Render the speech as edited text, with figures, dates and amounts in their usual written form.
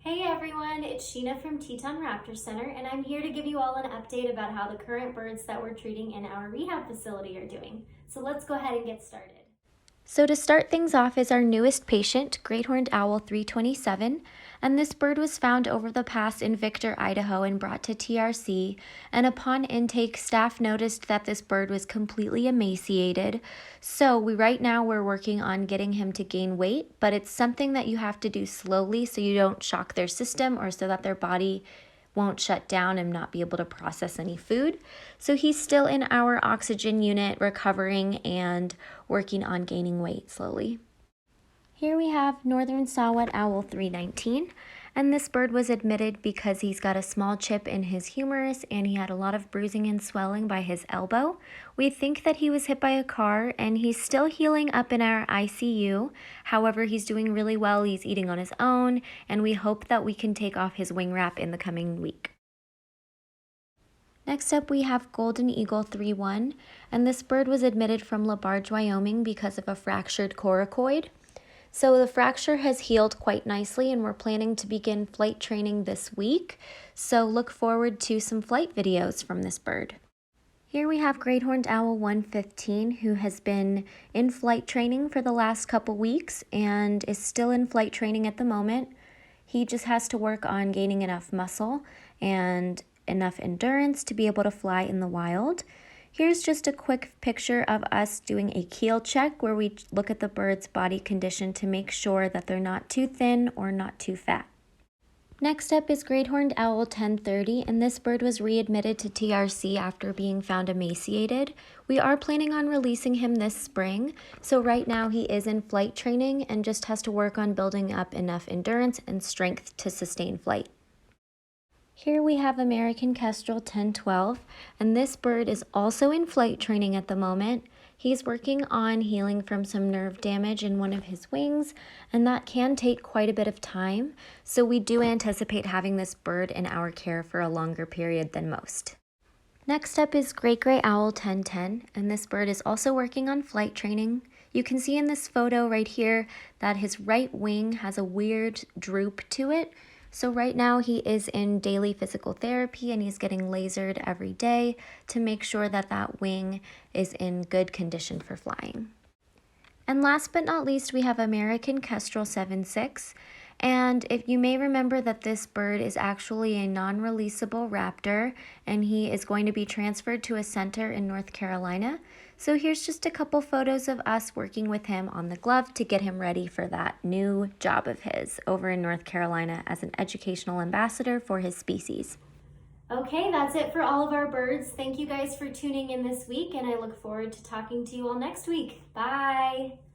Hey everyone, it's Sheena from Teton Raptor Center, and I'm here to give you all an update about how the current birds that we're treating in our rehab facility are doing. So let's go ahead and get started. So to start things off is our newest patient, Greathorned Owl327, and this bird was found over the pass in Victor, Idaho and brought to TRC, and upon intake, staff noticed that this bird was completely emaciated. So right now we're working on getting him to gain weight, but it's something that you have to do slowly so you don't shock their system or so that their body won't shut down and not be able to process any food. So he's still in our oxygen unit recovering and working on gaining weight slowly. Here we have Northern Saw-Whet Owl 319, and this bird was admitted because he's got a small chip in his humerus and he had a lot of bruising and swelling by his elbow. We think that he was hit by a car and he's still healing up in our ICU. However, he's doing really well. He's eating on his own, and we hope that we can take off his wing wrap in the coming week. Next up, we have Golden Eagle 3-1, and this bird was admitted from LaBarge, Wyoming because of a fractured coracoid. So the fracture has healed quite nicely, and we're planning to begin flight training this week. So look forward to some flight videos from this bird. Here we have Greathorned Owl115, who has been in flight training for the last couple weeks and is still in flight training at the moment. He just has to work on gaining enough muscle and enough endurance to be able to fly in the wild. Here's just a quick picture of us doing a keel check where we look at the bird's body condition to make sure that they're not too thin or not too fat. Next up is Greathorned Owl 1030, and this bird was readmitted to TRC after being found emaciated. We are planning on releasing him this spring, so right now he is in flight training and just has to work on building up enough endurance and strength to sustain flight. Here we have American Kestrel 1012, and this bird is also in flight training at the moment. He's working on healing from some nerve damage in one of his wings, and that can take quite a bit of time, so we do anticipate having this bird in our care for a longer period than most. Next up is Great Gray Owl 1010, and this bird is also working on flight training. You can see in this photo right here that his right wing has a weird droop to it. So right now he is in daily physical therapy and he's getting lasered every day to make sure that that wing is in good condition for flying. And last but not least, we have American Kestrel 76. And if you may remember that this bird is actually a non-releasable raptor and he is going to be transferred to a center in North Carolina. So here's just a couple photos of us working with him on the glove to get him ready for that new job of his over in North Carolina as an educational ambassador for his species. Okay, that's it for all of our birds. Thank you guys for tuning in this week, and I look forward to talking to you all next week. Bye!